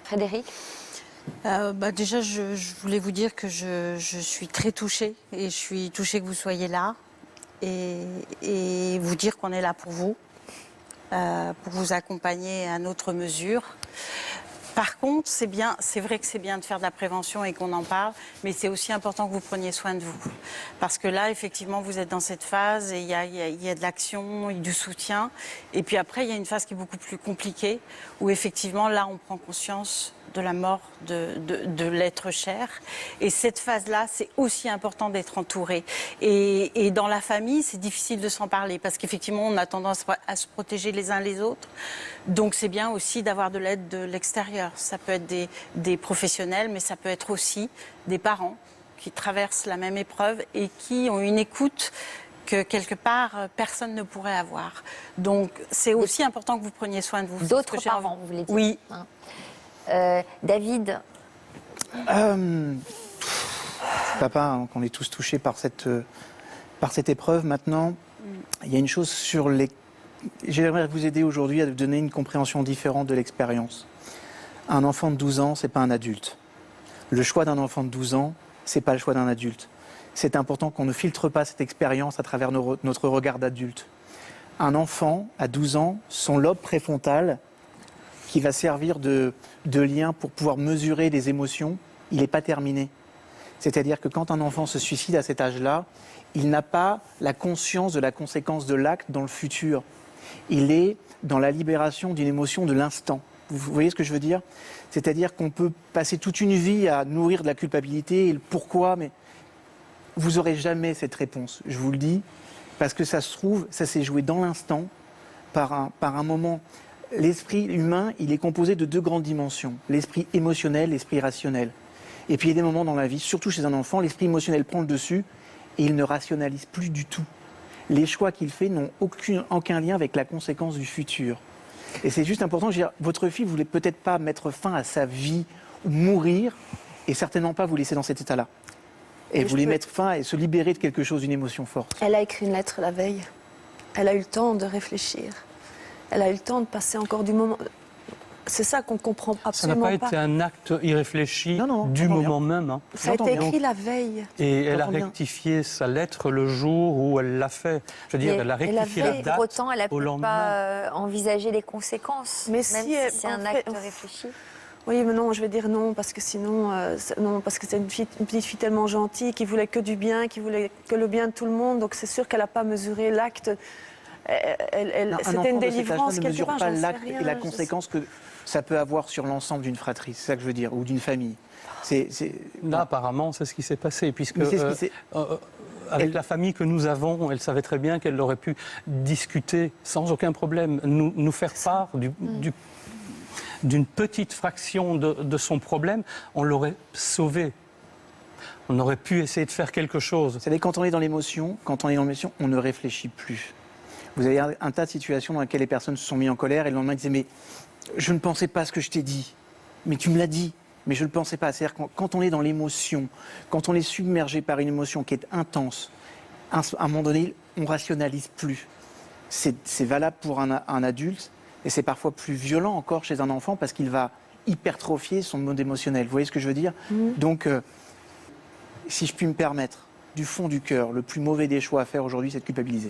Frédéric? Déjà, je voulais vous dire que je suis très touchée et je suis touchée que vous soyez là et vous dire qu'on est là pour vous accompagner à notre mesure. Par contre, c'est vrai que c'est bien de faire de la prévention et qu'on en parle, mais c'est aussi important que vous preniez soin de vous. Parce que là, effectivement, vous êtes dans cette phase et il y a de l'action, du soutien. Et puis après, il y a une phase qui est beaucoup plus compliquée, où effectivement, là, on prend conscience de la mort de l'être cher. Et cette phase-là, c'est aussi important d'être entouré. Et dans la famille, c'est difficile de s'en parler, parce qu'effectivement, on a tendance à se protéger les uns les autres. Donc c'est bien aussi d'avoir de l'aide de l'extérieur. Ça peut être des professionnels, mais ça peut être aussi des parents qui traversent la même épreuve et qui ont une écoute que quelque part personne ne pourrait avoir. Donc c'est aussi important que vous preniez soin de vous. D'autres parents, vous voulez dire? Oui. David? Papa, hein, qu'on est tous touchés par cette épreuve. Maintenant, il y a une chose sur les... J'aimerais vous aider aujourd'hui à donner une compréhension différente de l'expérience. Un enfant de 12 ans, c'est pas un adulte. Le choix d'un enfant de 12 ans, c'est pas le choix d'un adulte. C'est important qu'on ne filtre pas cette expérience à travers notre regard d'adulte. Un enfant, à 12 ans, son lobe préfrontal, qui va servir de lien pour pouvoir mesurer les émotions, il n'est pas terminé. C'est-à-dire que quand un enfant se suicide à cet âge-là, il n'a pas la conscience de la conséquence de l'acte dans le futur. Il est dans la libération d'une émotion de l'instant. Vous voyez ce que je veux dire? C'est-à-dire qu'on peut passer toute une vie à nourrir de la culpabilité et le pourquoi, mais vous n'aurez jamais cette réponse, je vous le dis, parce que ça se trouve, ça s'est joué dans l'instant, par un moment. L'esprit humain, il est composé de deux grandes dimensions, l'esprit émotionnel, l'esprit rationnel. Et puis il y a des moments dans la vie, surtout chez un enfant, l'esprit émotionnel prend le dessus et il ne rationalise plus du tout. Les choix qu'il fait n'ont aucun lien avec la conséquence du futur. Et c'est juste important, je veux dire, votre fille ne voulait peut-être pas mettre fin à sa vie ou mourir, et certainement pas vous laisser dans cet état-là. Et voulait mettre fin et se libérer de quelque chose, d'une émotion forte. Elle a écrit une lettre la veille. Elle a eu le temps de réfléchir. Elle a eu le temps de passer encore du moment. C'est ça qu'on comprend absolument pas. Ça n'a pas été un acte irréfléchi du moment même. Hein. Ça a été écrit la veille. Et elle a rectifié sa lettre le jour où elle l'a fait. Je veux dire, elle a rectifié la date. Pour autant, elle n'a peut-être pas envisagé les conséquences, Mais même si c'est un acte réfléchi. Oui, mais non, je vais dire non, parce que sinon, non, parce que c'est une petite fille tellement gentille, qui voulait que du bien, qui voulait que le bien de tout le monde, donc c'est sûr qu'elle n'a pas mesuré l'acte. C'était une délivrance quelque part. Un enfant de cet âge-là ne mesure pas l'acte et la je conséquence que ça peut avoir sur l'ensemble d'une fratrie, c'est ça que je veux dire, ou d'une famille. Là, apparemment, c'est ce qui s'est passé, puisque avec la famille que nous avons, elle savait très bien qu'elle aurait pu discuter sans aucun problème, nous faire part d'une petite fraction de son problème, on l'aurait sauvé. On aurait pu essayer de faire quelque chose. Vous savez, quand on est dans l'émotion, on ne réfléchit plus. Vous avez un tas de situations dans lesquelles les personnes se sont mises en colère et le lendemain ils disaient « mais je ne pensais pas ce que je t'ai dit, mais tu me l'as dit, mais je ne le pensais pas ». C'est-à-dire quand on est dans l'émotion, quand on est submergé par une émotion qui est intense, à un moment donné, on ne rationalise plus. C'est valable pour un adulte et c'est parfois plus violent encore chez un enfant parce qu'il va hypertrophier son mode émotionnel. Vous voyez ce que je veux dire? Donc, si je puis me permettre, du fond du cœur, le plus mauvais des choix à faire aujourd'hui, c'est de culpabiliser.